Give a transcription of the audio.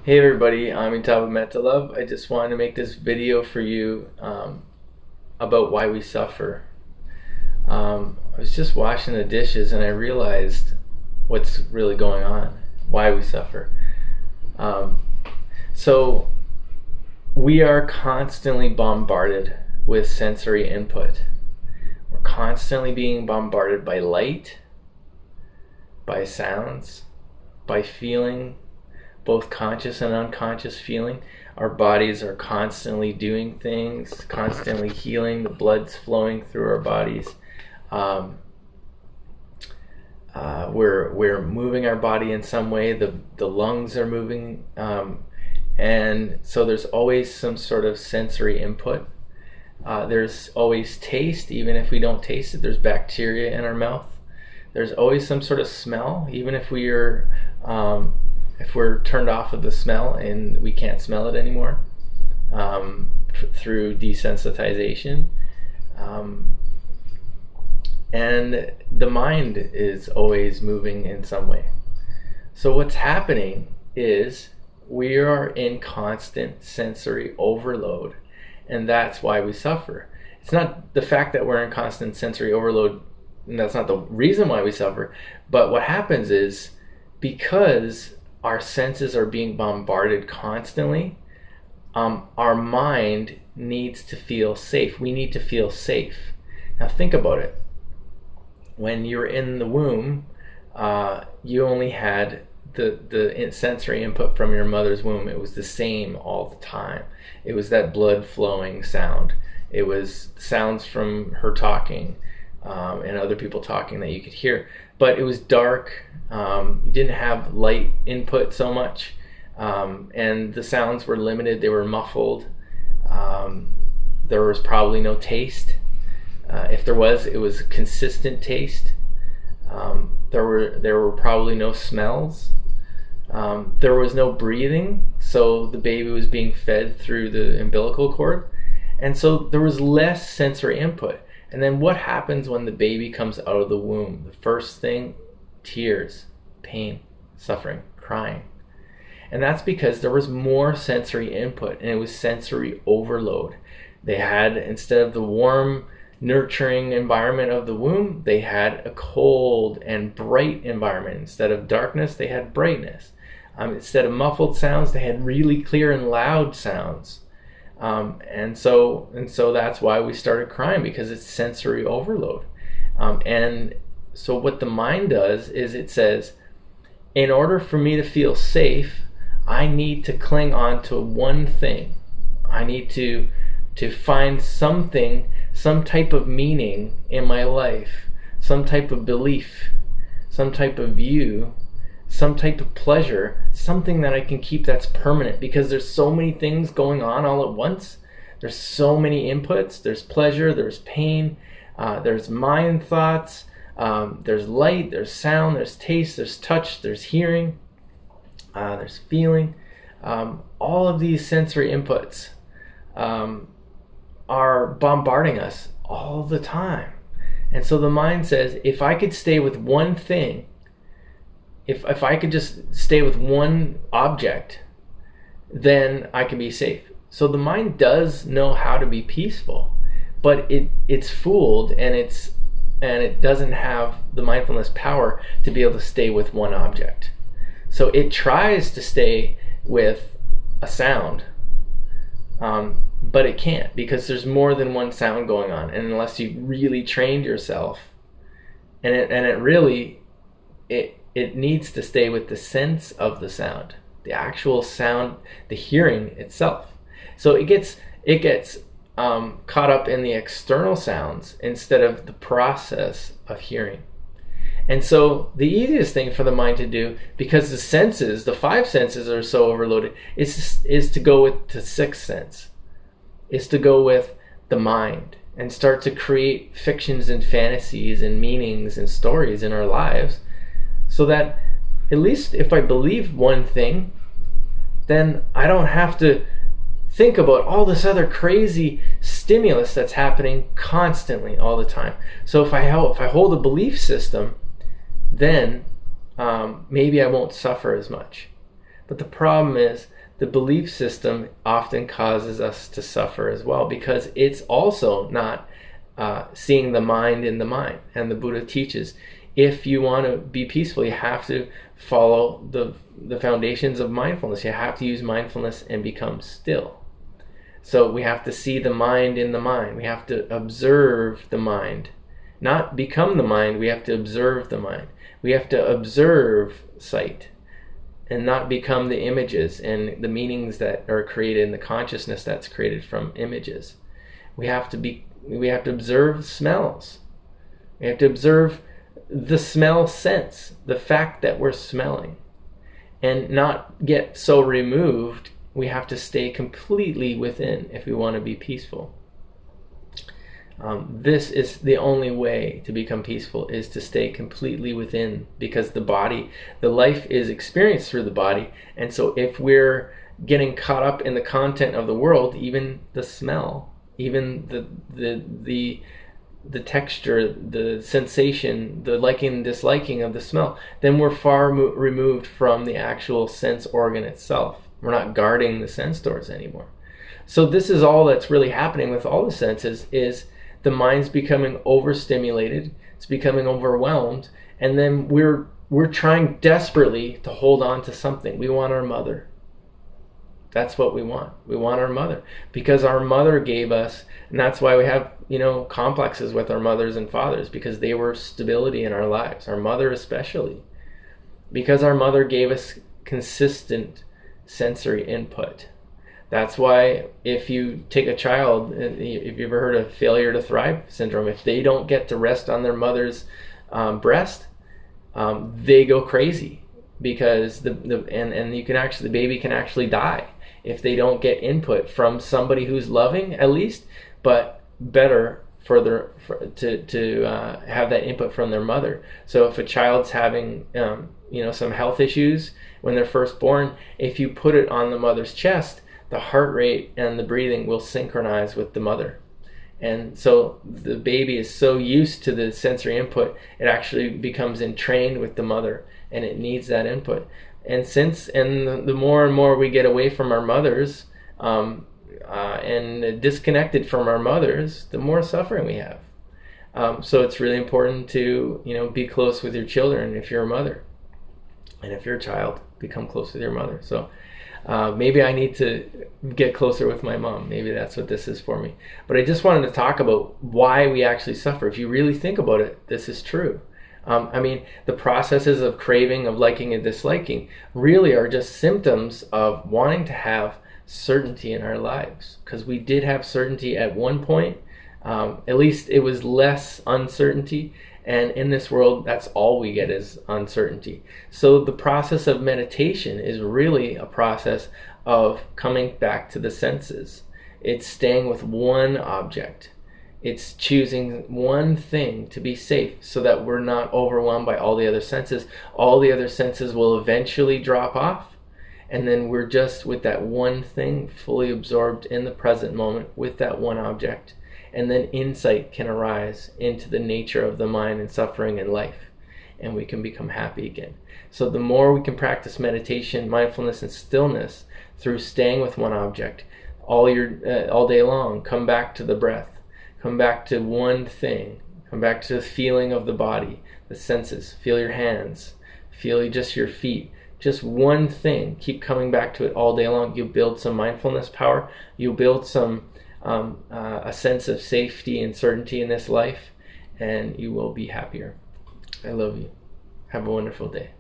Hey everybody, I'm Love. I just wanted to make this video for you about why we suffer. I was just washing the dishes and I realized what's really going on, why we suffer. So we are constantly bombarded with sensory input. We're constantly being bombarded by light, by sounds, by feeling, both conscious and unconscious feeling. Our bodies are constantly doing things, constantly healing. The blood's flowing through our bodies. We're moving our body in some way. The lungs are moving, and so there's always some sort of sensory input. There's always taste, even if we don't taste it. There's bacteria in our mouth. There's always some sort of smell, even if we're turned off of the smell and we can't smell it anymore through desensitization. And the mind is always moving in some way. So what's happening is we are in constant sensory overload, and that's why we suffer. It's not the fact that we're in constant sensory overload, and that's not the reason why we suffer, but what happens is because our senses are being bombarded constantly, our mind needs to feel safe. We need to feel safe. Now think about it. When you were in the womb, you only had the sensory input from your mother's womb. It was the same all the time. It was that blood flowing sound. It was sounds from her talking and other people talking that you could hear. But it was dark. You didn't have light input so much, and the sounds were limited. They were muffled. There was probably no taste. If there was, it was consistent taste. There were probably no smells. There was no breathing, so the baby was being fed through the umbilical cord, and so there was less sensory input. And then what happens when the baby comes out of the womb? The first thing, tears, pain, suffering, crying. And that's because there was more sensory input, and it was sensory overload. They had, instead of the warm, nurturing environment of the womb, they had a cold and bright environment. Instead of darkness, they had brightness. Instead of muffled sounds, they had really clear and loud sounds. And so that's why we started crying, because it's sensory overload. And so what the mind does is it says, in order for me to feel safe, I need to cling on to one thing. I need to find something, some type of meaning in my life, some type of belief, some type of view, some type of pleasure, something that I can keep that's permanent, because there's so many things going on all at once. There's so many inputs. There's pleasure, there's pain, there's mind thoughts, there's light, there's sound, there's taste, there's touch, there's hearing, there's feeling. All of these sensory inputs are bombarding us all the time. And so the mind says, if I could stay with one thing, if I could just stay with one object, then I can be safe. So the mind does know how to be peaceful, but it's fooled, and it doesn't have the mindfulness power to be able to stay with one object. So it tries to stay with a sound, but it can't, because there's more than one sound going on. And unless you really trained yourself, it needs to stay with the sense of the sound, the actual sound, the hearing itself. So it gets caught up in the external sounds instead of the process of hearing. And so the easiest thing for the mind to do, because the senses, the five senses, are so overloaded, is to go with the sixth sense, is to go with the mind and start to create fictions and fantasies and meanings and stories in our lives, so that at least if I believe one thing, then I don't have to think about all this other crazy stimulus that's happening constantly all the time. So if I hold a belief system, then maybe I won't suffer as much. But the problem is the belief system often causes us to suffer as well, because it's also not seeing the mind in the mind. And the Buddha teaches, if you want to be peaceful, you have to follow the foundations of mindfulness. You have to use mindfulness and become still. So we have to see the mind in the mind. We have to observe the mind. Not become the mind, we have to observe the mind. We have to observe sight and not become the images and the meanings that are created in the consciousness that's created from images. We have to observe smells. We have to observe the smell sense, the fact that we're smelling, and not get so removed. We have to stay completely within if we want to be peaceful. This is the only way to become peaceful, is to stay completely within, because the life is experienced through the body. And so if we're getting caught up in the content of the world, even the smell, even the texture, the sensation, the liking and disliking of the smell, then we're far removed from the actual sense organ itself. We're not guarding the sense doors anymore. So this is all that's really happening with all the senses, is the mind's becoming overstimulated, it's becoming overwhelmed, and then we're trying desperately to hold on to something. We want our mother. That's what we want. We want our mother, because our mother gave us, and that's why we have, complexes with our mothers and fathers, because they were stability in our lives. Our mother especially, because our mother gave us consistent sensory input. That's why if you take a child, if you've ever heard of failure to thrive syndrome, if they don't get to rest on their mother's breast, they go crazy, because the baby can actually die if they don't get input from somebody who's loving, at least, but better to have that input from their mother. So if a child's having some health issues when they're first born, if you put it on the mother's chest, the heart rate and the breathing will synchronize with the mother. And so the baby is so used to the sensory input, it actually becomes entrained with the mother, and it needs that input. And the more and more we get away from our mothers and disconnected from our mothers, the more suffering we have. So it's really important to be close with your children if you're a mother, and if you're a child, become close with your mother. So maybe I need to get closer with my mom. Maybe that's what this is for me. But I just wanted to talk about why we actually suffer. If you really think about it, this is true. The processes of craving, of liking and disliking, really are just symptoms of wanting to have certainty in our lives. Because we did have certainty at one point. At least it was less uncertainty. And in this world, that's all we get is uncertainty. So the process of meditation is really a process of coming back to the senses. It's staying with one object. It's choosing one thing to be safe, so that we're not overwhelmed by all the other senses. All the other senses will eventually drop off, and then we're just with that one thing, fully absorbed in the present moment with that one object. And then insight can arise into the nature of the mind and suffering and life, and we can become happy again. So the more we can practice meditation, mindfulness, and stillness through staying with one object all day long, come back to the breath, come back to one thing, come back to the feeling of the body, the senses, feel your hands, feel just your feet, just one thing. Keep coming back to it all day long. You'll build some mindfulness power. You'll build some a sense of safety and certainty in this life, and you will be happier. I love you. Have a wonderful day.